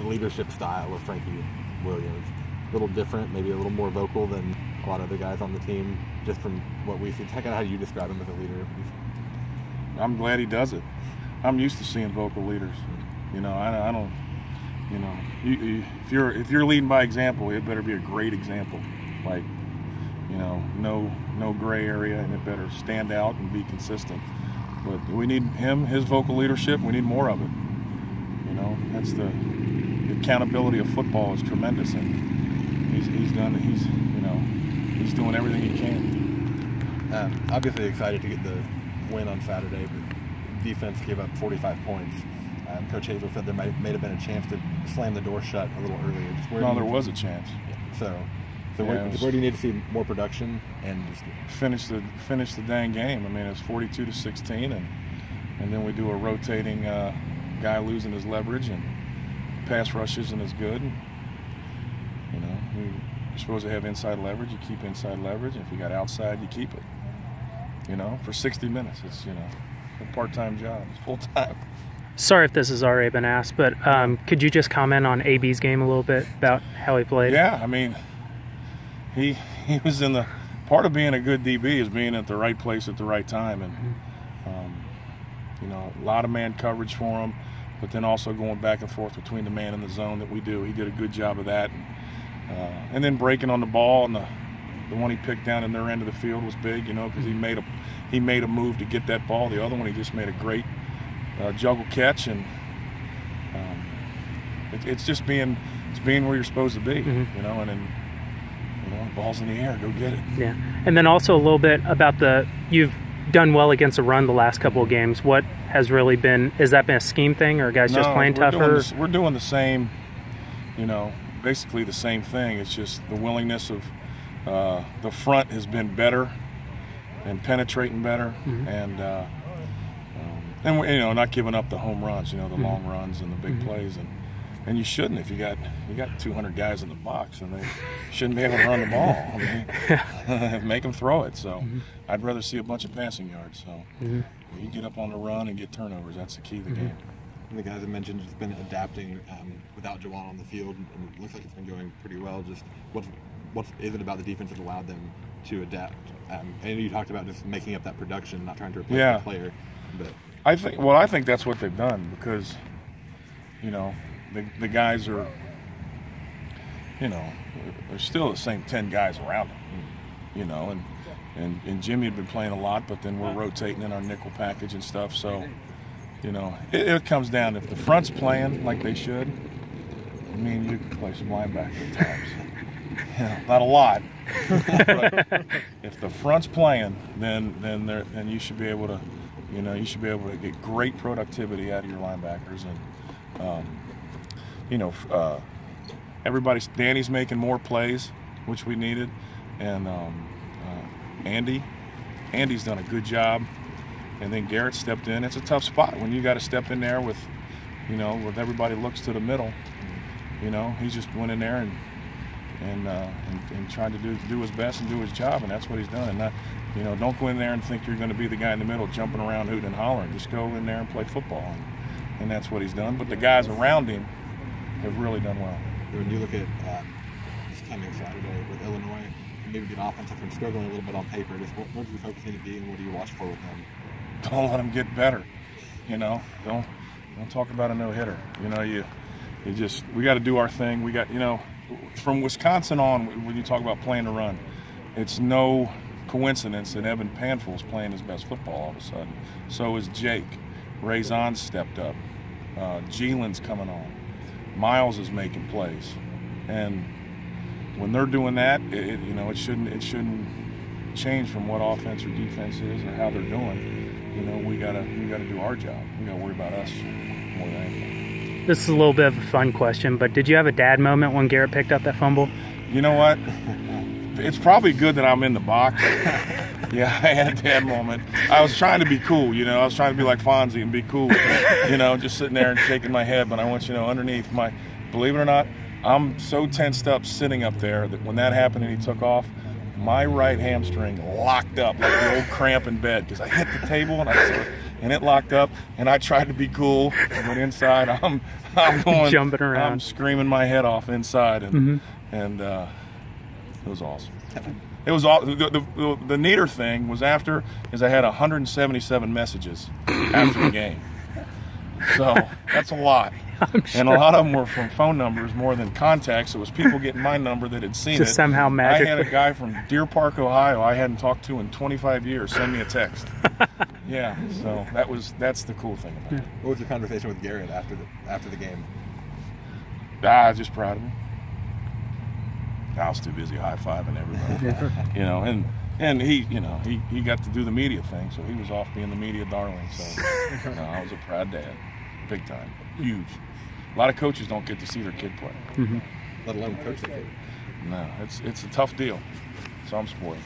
the leadership style of Frankie Williams? A little different, maybe a little more vocal than a lot of other guys on the team, just from what we see. Kind of how do you describe him as a leader? I'm glad he does it. I'm used to seeing vocal leaders. You know, I don't. You know, if you're leading by example, it better be a great example. Like, you know, no gray area, and it better stand out and be consistent. But we need him, his vocal leadership. We need more of it. You know, that's the accountability of football is tremendous, and he's doing everything he can. Obviously excited to get the win on Saturday, but defense gave up 45 points. Coach Hazel said there may have been a chance to slam the door shut a little earlier. No, there was a chance. Yeah. So where do you need to see more production and just finish the dang game? I mean, it's 42-16, and then we do a rotating guy losing his leverage, and pass rush isn't as good. You know, you're supposed to have inside leverage. You keep inside leverage, and if you got outside, you keep it. You know, for 60 minutes, it's, you know, a part-time job. It's full-time. Sorry if this has already been asked, but could you just comment on AB's game a little bit about how he played? Yeah, I mean, he was in the part of being a good DB is being at the right place at the right time, and you know, a lot of man coverage for him, but then also going back and forth between the man and the zone that we do. He did a good job of that, and then breaking on the ball, and the one he picked down in their end of the field was big, you know, because he made a move to get that ball. The other one he just made a great juggle catch, and it's just being where you're supposed to be, you know, and then, you know, ball's in the air, go get it. Yeah, and then also a little bit about you've done well against the run the last couple of games. What has really been, has that been a scheme thing, or guys just playing tougher? We're doing the same, you know, basically the same thing. It's just the willingness of the front has been better and penetrating better, and you know, not giving up the home runs, you know, the long runs and the big plays, and you shouldn't. If you got 200 guys in the box, and they shouldn't be able to run the ball. I mean, make them throw it. So I'd rather see a bunch of passing yards. So you get up on the run and get turnovers. That's the key to the game. And the guys have mentioned it's been adapting without Jawan on the field, and it looks like it's been going pretty well. Just what is it about the defense that allowed them to adapt? And you talked about just making up that production, not trying to replace the player, but. I think that's what they've done, because, you know, the guys are, you know, there's still the same 10 guys around them, you know, and Jimmy had been playing a lot, but then we're rotating in our nickel package and stuff. So, you know, it comes down, if the front's playing like they should, I mean, you can play some linebacker at times. You know, not a lot, but if the front's playing, then you should be able to. You know, you should be able to get great productivity out of your linebackers, and you know, Danny's making more plays, which we needed, and Andy's done a good job, and then Garrett stepped in. It's a tough spot when you got to step in there with, you know, with everybody looks to the middle. You know, he just went in there and tried to do his best and do his job, and that's what he's done. And not, you know, don't go in there and think you're going to be the guy in the middle jumping around, hooting and hollering. Just go in there and play football, and that's what he's done. But the guys around him have really done well. When you look at this coming Saturday with Illinois, maybe the offense has been struggling a little bit on paper. Just what do you focus need to be, and what do you watch for with them? Don't let them get better. You know, don't talk about a no-hitter. You know, we got to do our thing. We got, you know, from Wisconsin on, when you talk about playing the run, it's no coincidence that Evan Panful's playing his best football all of a sudden. So is Jake. Razon's stepped up. Jeelan's coming on. Miles is making plays. And when they're doing that, you know, it shouldn't change from what offense or defense is or how they're doing. You know, we gotta do our job. We gotta worry about us more than anything. This is a little bit of a fun question, but did you have a dad moment when Garrett picked up that fumble? You know what? It's probably good that I'm in the box. Yeah, I had a dad moment. I was trying to be cool, you know. I was trying to be like Fonzie and be cool, you know, just sitting there and shaking my head. But I want you to know, underneath believe it or not, I'm so tensed up sitting up there that when that happened and he took off, my right hamstring locked up like the old cramp in bed, because I hit the table and it locked up, and I tried to be cool, but inside I'm going, jumping around. I'm screaming my head off inside, and it was awesome. It was all the neater thing was after is I had 177 messages after the game. So that's a lot. Sure. And a lot of them were from phone numbers more than contacts. It was people getting my number that had seen Just it. somehow magically. I had a guy from Deer Park, Ohio I hadn't talked to in 25 years send me a text. Yeah, so that's the cool thing about it. What was your conversation with Garrett after the game? I was just proud of him. I was too busy high-fiving everybody. You know, and he, you know, he got to do the media thing, so he was off being the media darling. So I was a proud dad, big time, huge. A lot of coaches don't get to see their kid play, Let alone coach the kid. No, it's a tough deal. So I'm spoiled.